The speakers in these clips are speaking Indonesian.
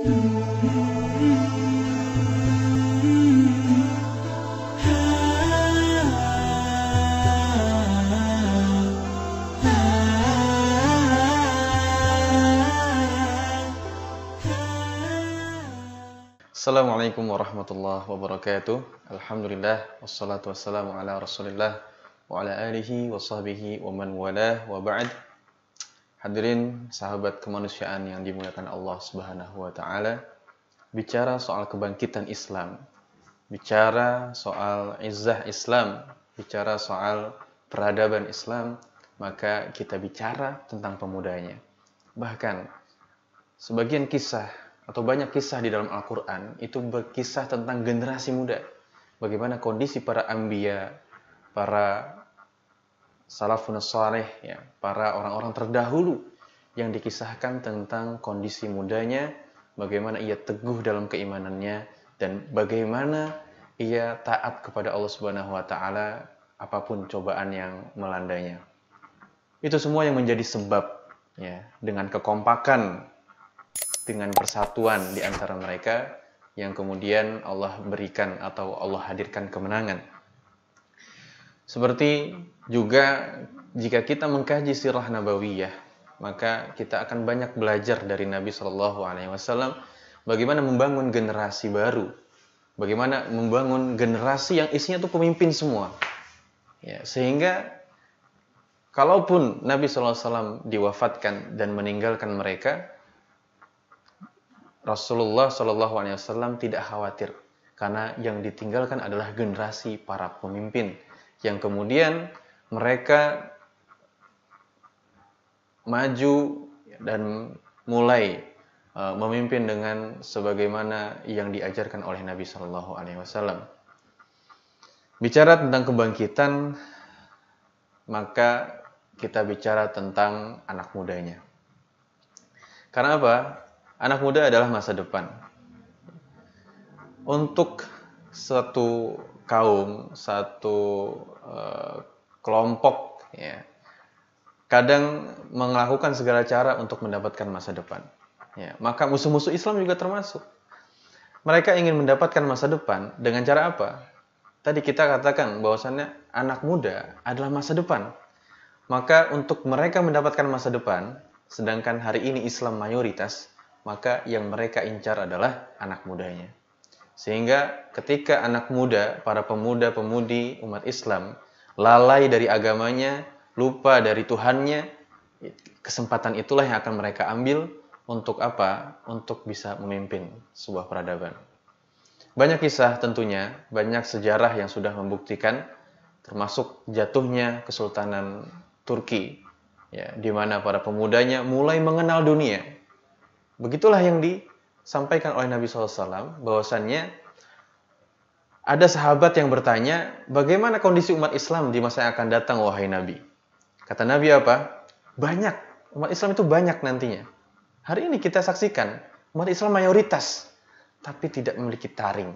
Assalamualaikum warahmatullahi wabarakatuh. Alhamdulillah, wassalatu wassalamu ala rasulillah wa ala alihi wa sahbihi wa man walah wa ba'd. Hadirin sahabat kemanusiaan yang dimuliakan Allah subhanahu wa ta'ala, bicara soal kebangkitan Islam, bicara soal izzah Islam, bicara soal peradaban Islam, maka kita bicara tentang pemudanya. Bahkan sebagian kisah atau banyak kisah di dalam Al-Quran itu berkisah tentang generasi muda. Bagaimana kondisi para anbiya, para salafun salih, ya, para orang-orang terdahulu yang dikisahkan tentang kondisi mudanya, bagaimana ia teguh dalam keimanannya, dan bagaimana ia taat kepada Allah Subhanahu wa Ta'ala apapun cobaan yang melandainya. Itu semua yang menjadi sebab, ya, dengan kekompakan, dengan persatuan di antara mereka yang kemudian Allah berikan atau Allah hadirkan kemenangan. Seperti juga jika kita mengkaji sirah nabawiyah, maka kita akan banyak belajar dari Nabi Shallallahu Alaihi Wasallam bagaimana membangun generasi baru, bagaimana membangun generasi yang isinya itu pemimpin semua, ya, sehingga kalaupun Nabi Shallallahu Alaihi Wasallam diwafatkan dan meninggalkan mereka, Rasulullah Shallallahu Alaihi Wasallam tidak khawatir, karena yang ditinggalkan adalah generasi para pemimpin yang kemudian mereka maju dan mulai memimpin dengan sebagaimana yang diajarkan oleh Nabi Shallallahu Alaihi Wasallam. Bicara tentang kebangkitan, maka kita bicara tentang anak mudanya. Karena apa? Anak muda adalah masa depan. Untuk satu kaum, satu kelompok, ya, kadang melakukan segala cara untuk mendapatkan masa depan. Ya, maka musuh-musuh Islam juga termasuk. Mereka ingin mendapatkan masa depan dengan cara apa? Tadi kita katakan bahwasannya anak muda adalah masa depan. Maka untuk mereka mendapatkan masa depan, sedangkan hari ini Islam mayoritas, maka yang mereka incar adalah anak mudanya. Sehingga ketika anak muda, para pemuda-pemudi umat Islam, lalai dari agamanya, lupa dari Tuhannya, kesempatan itulah yang akan mereka ambil untuk apa? Untuk bisa memimpin sebuah peradaban. Banyak kisah tentunya, banyak sejarah yang sudah membuktikan, termasuk jatuhnya Kesultanan Turki, ya, di mana para pemudanya mulai mengenal dunia. Begitulah yang disampaikan oleh Nabi SAW, bahwasannya ada sahabat yang bertanya, bagaimana kondisi umat Islam di masa yang akan datang, wahai Nabi? Kata Nabi apa? Banyak, umat Islam itu banyak nantinya. Hari ini kita saksikan, umat Islam mayoritas, tapi tidak memiliki taring,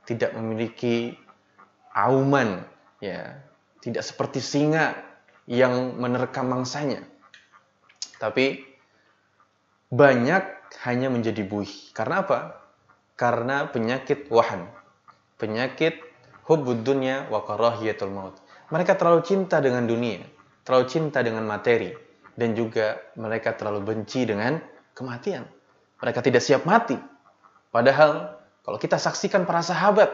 tidak memiliki auman, ya, tidak seperti singa yang menerkam mangsanya. Tapi banyak hanya menjadi buih. Karena apa? Karena penyakit wahan, penyakit hubbud dunya wa karahiyatul maut. Mereka terlalu cinta dengan dunia, terlalu cinta dengan materi, dan juga mereka terlalu benci dengan kematian. Mereka tidak siap mati. Padahal kalau kita saksikan para sahabat,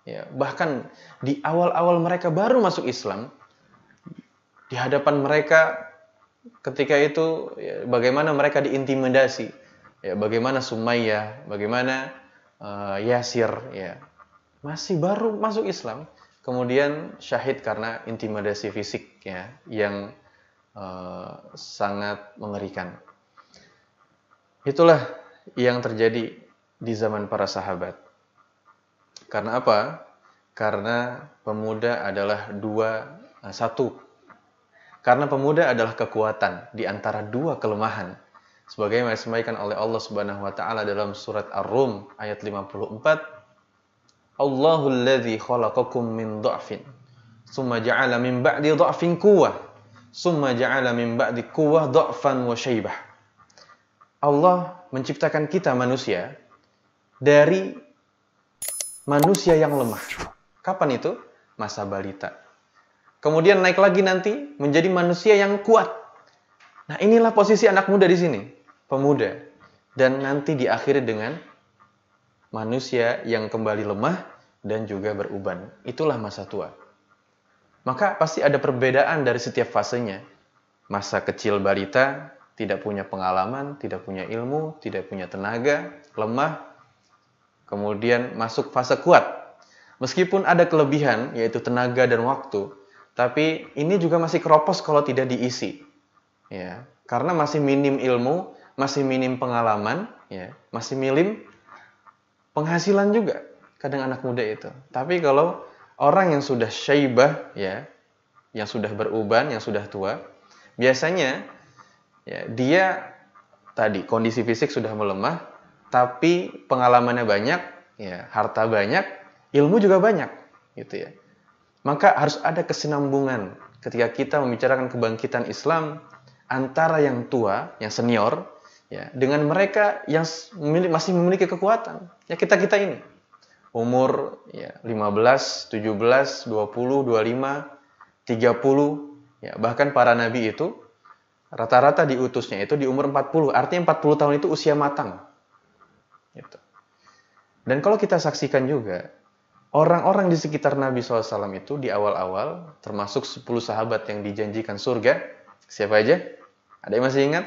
ya, bahkan di awal-awal mereka baru masuk Islam, di hadapan mereka ketika itu, ya, bagaimana mereka diintimidasi, ya, bagaimana Sumayyah, bagaimana Yasir, ya, masih baru masuk Islam, kemudian syahid karena intimidasi fisik, ya, yang sangat mengerikan. Itulah yang terjadi di zaman para sahabat. Karena apa? Karena pemuda adalah satu. Karena pemuda adalah kekuatan di antara dua kelemahan. Sebagaimana disampaikan oleh Allah Subhanahu wa Ta'ala dalam surat Ar-Rum ayat 54, Allahul ladzi khalaqakum min dha'fin, summa ja'ala min ba'di dha'fin quwwah, summa ja'ala min ba'di quwwah dha'fan wa syaibah. Allah menciptakan kita manusia dari manusia yang lemah. Kapan itu? Masa balita. Kemudian naik lagi nanti menjadi manusia yang kuat. Nah, inilah posisi anak muda di sini, pemuda. Dan nanti diakhiri dengan manusia yang kembali lemah dan juga beruban. Itulah masa tua. Maka pasti ada perbedaan dari setiap fasenya. Masa kecil balita, tidak punya pengalaman, tidak punya ilmu, tidak punya tenaga, lemah. Kemudian masuk fase kuat. Meskipun ada kelebihan, yaitu tenaga dan waktu, tapi ini juga masih keropos kalau tidak diisi. Ya, karena masih minim ilmu, masih minim pengalaman, ya, masih minim penghasilan juga kadang anak muda itu. Tapi kalau orang yang sudah syaibah, ya, yang sudah beruban, yang sudah tua, biasanya ya, dia tadi kondisi fisik sudah melemah, tapi pengalamannya banyak, ya, harta banyak, ilmu juga banyak, gitu ya. Maka harus ada kesinambungan ketika kita membicarakan kebangkitan Islam antara yang tua, yang senior, ya, dengan mereka yang masih memiliki kekuatan. Ya, kita-kita ini. Umur ya, 15, 17, 20, 25, 30. Ya, bahkan para nabi itu rata-rata diutusnya itu di umur 40. Artinya 40 tahun itu usia matang. Gitu. Dan kalau kita saksikan juga, orang-orang di sekitar Nabi SAW itu di awal-awal, termasuk 10 sahabat yang dijanjikan surga, siapa aja? Ada yang masih ingat?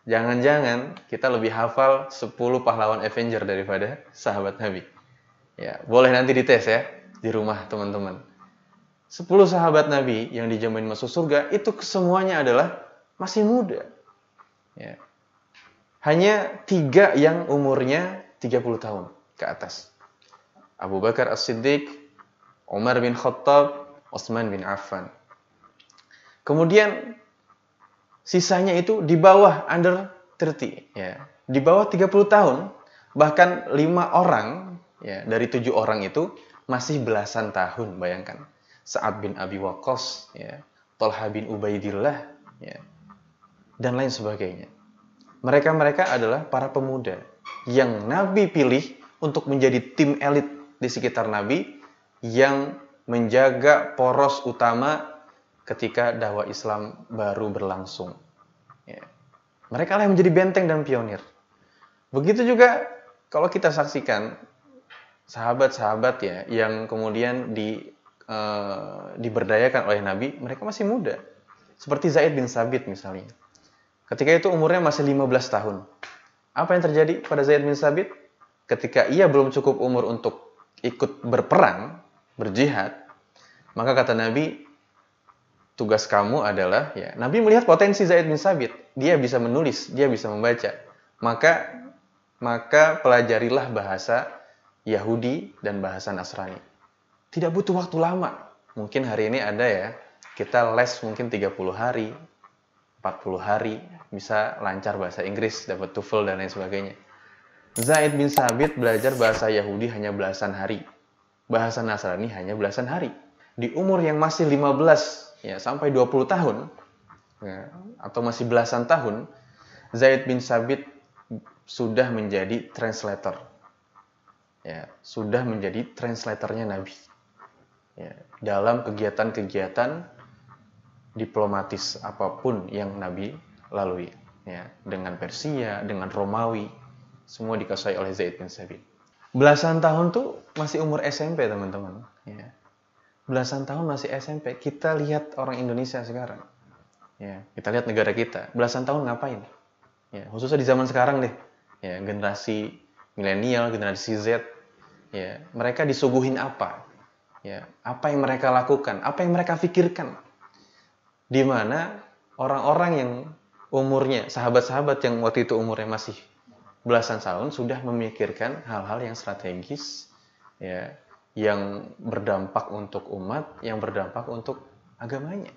Jangan-jangan kita lebih hafal 10 pahlawan Avenger daripada sahabat Nabi. Ya, boleh nanti dites ya, di rumah teman-teman. 10 sahabat Nabi yang dijamin masuk surga, itu semuanya adalah masih muda. Ya. Hanya 3 yang umurnya 30 tahun ke atas. Abu Bakar As-Siddiq, Umar bin Khattab, Utsman bin Affan. Kemudian sisanya itu di bawah under 30, ya. Di bawah 30 tahun, bahkan 5 orang, ya, dari 7 orang itu masih belasan tahun, bayangkan. Sa'ad bin Abi Waqqas, ya, Thalha bin Ubaidillah, ya, dan lain sebagainya. Mereka-mereka adalah para pemuda yang Nabi pilih untuk menjadi tim elit di sekitar Nabi yang menjaga poros utama ketika dakwah Islam baru berlangsung. Ya. Mereka lah yang menjadi benteng dan pionir. Begitu juga kalau kita saksikan sahabat-sahabat ya yang kemudian diberdayakan oleh Nabi, mereka masih muda. Seperti Zaid bin Sabit misalnya. Ketika itu umurnya masih 15 tahun. Apa yang terjadi pada Zaid bin Sabit? Ketika ia belum cukup umur untuk ikut berperang, berjihad, maka kata Nabi, tugas kamu adalah, ya, Nabi melihat potensi Zaid bin Sabit, dia bisa menulis, dia bisa membaca, maka pelajarilah bahasa Yahudi dan bahasa Nasrani. Tidak butuh waktu lama. Mungkin hari ini ada ya, kita les mungkin 30 hari, 40 hari, bisa lancar bahasa Inggris, dapat TOEFL dan lain sebagainya. Zaid bin Sabit belajar bahasa Yahudi hanya belasan hari. Bahasa Nasrani hanya belasan hari. Di umur yang masih 15 ya, sampai 20 tahun, ya, atau masih belasan tahun, Zaid bin Sabit sudah menjadi translator. Ya, sudah menjadi translatornya Nabi. Ya, dalam kegiatan-kegiatan diplomatis apapun yang Nabi lalui. Ya, dengan Persia, dengan Romawi, semua dikuasai oleh Zaid bin Sabit. Belasan tahun tuh masih umur SMP, teman-teman. Ya. Belasan tahun masih SMP. Kita lihat orang Indonesia sekarang. Ya, kita lihat negara kita. Belasan tahun ngapain? Ya, khususnya di zaman sekarang deh. Ya, generasi milenial, generasi Z. Ya, mereka disuguhin apa? Ya, apa yang mereka lakukan? Apa yang mereka pikirkan? Di mana orang-orang yang umurnya, sahabat-sahabat yang waktu itu umurnya masih belasan tahun sudah memikirkan hal-hal yang strategis, ya, yang berdampak untuk umat, yang berdampak untuk agamanya.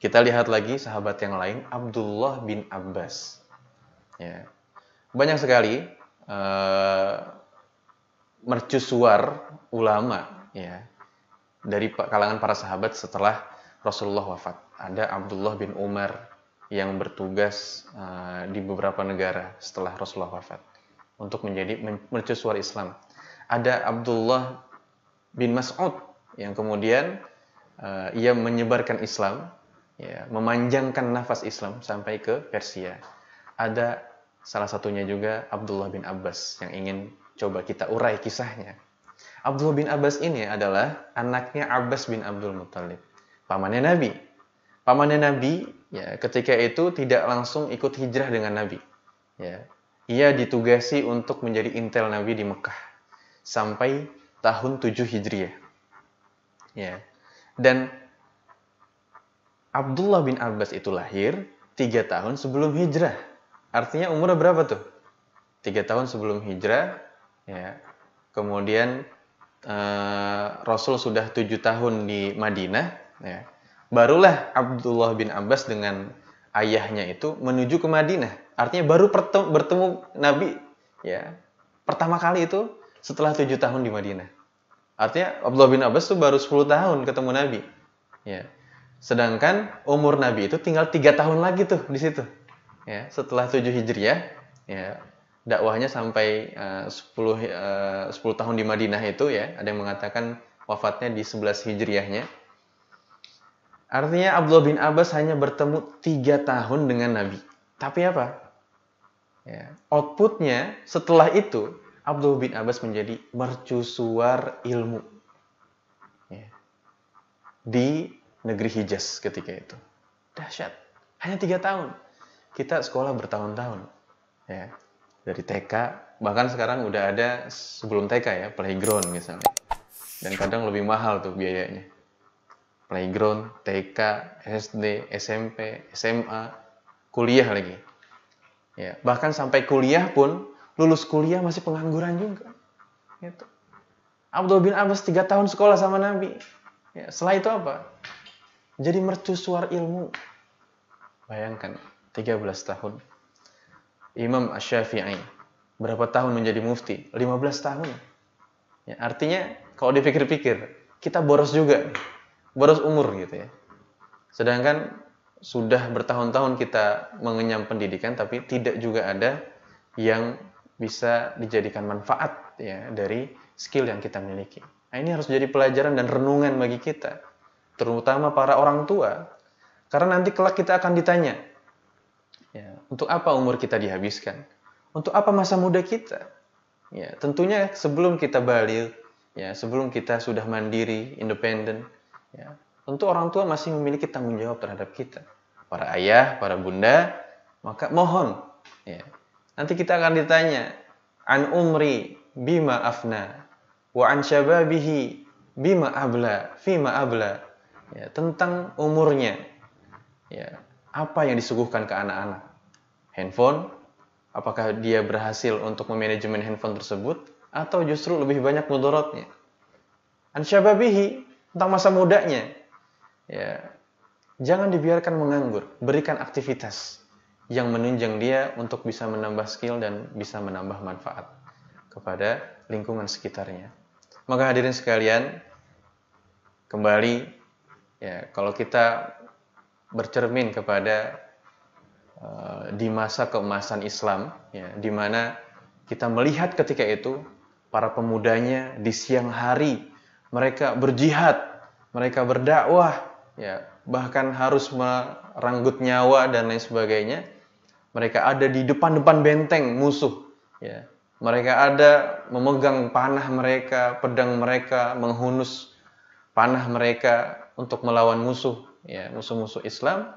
Kita lihat lagi sahabat yang lain, Abdullah bin Abbas. Ya. Banyak sekali mercusuar ulama, ya, dari kalangan para sahabat setelah Rasulullah wafat. Ada Abdullah bin Umar, yang bertugas di beberapa negara setelah Rasulullah wafat untuk menjadi mercusuar Islam. Ada Abdullah bin Mas'ud yang kemudian ia menyebarkan Islam, ya, memanjangkan nafas Islam sampai ke Persia. Ada salah satunya juga Abdullah bin Abbas yang ingin coba kita urai kisahnya. Abdullah bin Abbas ini adalah anaknya Abbas bin Abdul Muthalib, pamannya Nabi. Pamannya Nabi, ya, ketika itu tidak langsung ikut hijrah dengan Nabi. Ya, ia ditugasi untuk menjadi intel Nabi di Mekah sampai tahun 7 Hijriah. Ya. Dan Abdullah bin Abbas itu lahir 3 tahun sebelum hijrah. Artinya umurnya berapa tuh? 3 tahun sebelum hijrah. Ya. Kemudian Rasul sudah 7 tahun di Madinah. Ya. Barulah Abdullah bin Abbas dengan ayahnya itu menuju ke Madinah. Artinya baru bertemu Nabi, ya, pertama kali itu setelah 7 tahun di Madinah. Artinya Abdullah bin Abbas itu baru 10 tahun ketemu Nabi. Ya. Sedangkan umur Nabi itu tinggal 3 tahun lagi tuh di situ. Ya, setelah 7 Hijriah, ya, dakwahnya sampai 10 tahun di Madinah itu, ya. Ada yang mengatakan wafatnya di 11 Hijriahnya. Artinya Abdullah bin Abbas hanya bertemu 3 tahun dengan Nabi. Tapi apa? Ya, outputnya setelah itu Abdullah bin Abbas menjadi mercusuar ilmu, ya, di negeri Hijaz ketika itu. Dahsyat. Hanya 3 tahun. Kita sekolah bertahun-tahun. Ya. Dari TK, bahkan sekarang udah ada sebelum TK, ya, playground misalnya. Dan kadang lebih mahal tuh biayanya. Playground, TK, SD, SMP, SMA, kuliah lagi. Ya, bahkan sampai kuliah pun, lulus kuliah masih pengangguran juga. Gitu. Abdullah bin Abbas 3 tahun sekolah sama Nabi. Ya, setelah itu apa? Jadi mercusuar ilmu. Bayangkan, 13 tahun. Imam Asy-Syafi'i, berapa tahun menjadi mufti? 15 tahun. Ya, artinya, kalau dipikir-pikir, kita boros juga. Boros umur gitu ya. Sedangkan sudah bertahun-tahun kita mengenyam pendidikan, tapi tidak juga ada yang bisa dijadikan manfaat, ya, dari skill yang kita miliki. Nah, ini harus jadi pelajaran dan renungan bagi kita, terutama para orang tua, karena nanti kelak kita akan ditanya, ya, untuk apa umur kita dihabiskan? Untuk apa masa muda kita? Ya, tentunya sebelum kita balik, ya, sebelum kita sudah mandiri, independen, ya, tentu orang tua masih memiliki tanggung jawab terhadap kita. Para ayah, para bunda, maka mohon, ya, nanti kita akan ditanya, an umri bima afna, wa an syababihi bima abla, fima abla, ya, tentang umurnya, ya, apa yang disuguhkan ke anak-anak. Handphone, apakah dia berhasil untuk memanajemen handphone tersebut, atau justru lebih banyak mudaratnya. An syababihi, tentang masa mudanya, ya, jangan dibiarkan menganggur, berikan aktivitas yang menunjang dia untuk bisa menambah skill dan bisa menambah manfaat kepada lingkungan sekitarnya. Maka hadirin sekalian, kembali, ya, kalau kita bercermin kepada di masa keemasan Islam, ya, di mana kita melihat ketika itu para pemudanya di siang hari mereka berjihad, mereka berdakwah, ya, bahkan harus merenggut nyawa dan lain sebagainya. Mereka ada di depan-depan benteng musuh, ya. Mereka ada memegang panah mereka, pedang mereka, menghunus panah mereka untuk melawan musuh, ya, musuh-musuh Islam.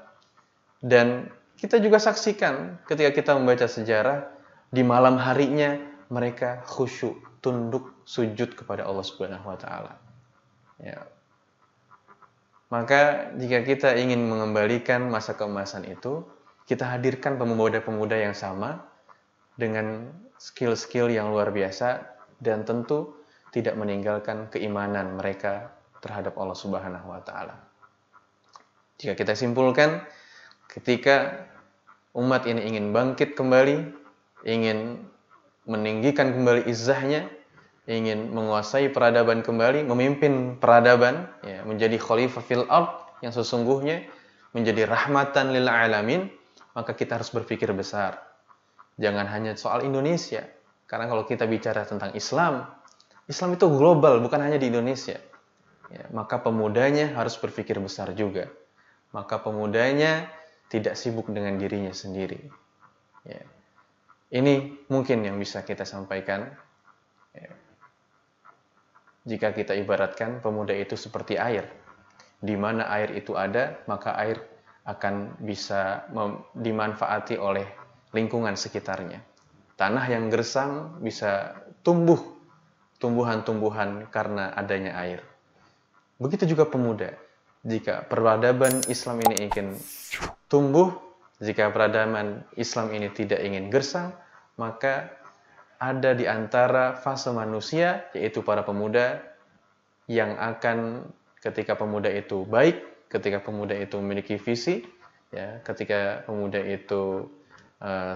Dan kita juga saksikan ketika kita membaca sejarah, di malam harinya mereka khusyuk, tunduk, sujud kepada Allah Subhanahu wa taala. Ya. Maka jika kita ingin mengembalikan masa keemasan itu, kita hadirkan pemuda-pemuda yang sama dengan skill-skill yang luar biasa dan tentu tidak meninggalkan keimanan mereka terhadap Allah Subhanahu wa taala. Jika kita simpulkan, ketika umat ini ingin bangkit kembali, ingin meninggikan kembali izzahnya, ingin menguasai peradaban kembali, memimpin peradaban, ya, menjadi khalifah fil ard yang sesungguhnya, menjadi rahmatan lil alamin, maka kita harus berpikir besar. Jangan hanya soal Indonesia, karena kalau kita bicara tentang Islam, Islam itu global, bukan hanya di Indonesia. Ya, maka pemudanya harus berpikir besar juga. Maka pemudanya tidak sibuk dengan dirinya sendiri. Ya. Ini mungkin yang bisa kita sampaikan. Ya. Jika kita ibaratkan pemuda itu seperti air. Di mana air itu ada, maka air akan bisa dimanfaati oleh lingkungan sekitarnya. Tanah yang gersang bisa tumbuh tumbuhan-tumbuhan karena adanya air. Begitu juga pemuda. Jika peradaban Islam ini ingin tumbuh, jika peradaban Islam ini tidak ingin gersang, maka ada di antara fase manusia, yaitu para pemuda, yang akan ketika pemuda itu baik, ketika pemuda itu memiliki visi, ya, ketika pemuda itu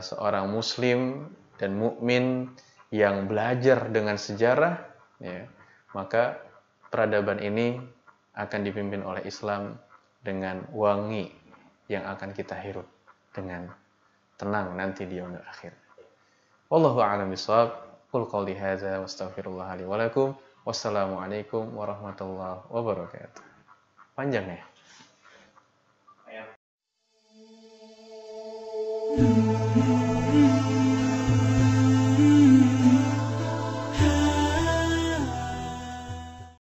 seorang muslim dan mukmin yang belajar dengan sejarah, ya, maka peradaban ini akan dipimpin oleh Islam dengan wangi yang akan kita hirup dengan tenang nanti di yaumil akhir. Wallahu a'lam bishawab. Qul qouli hadza wastaghfirullah li wa lakum. Wassalamualaikum warahmatullahi wabarakatuh. Panjang ya?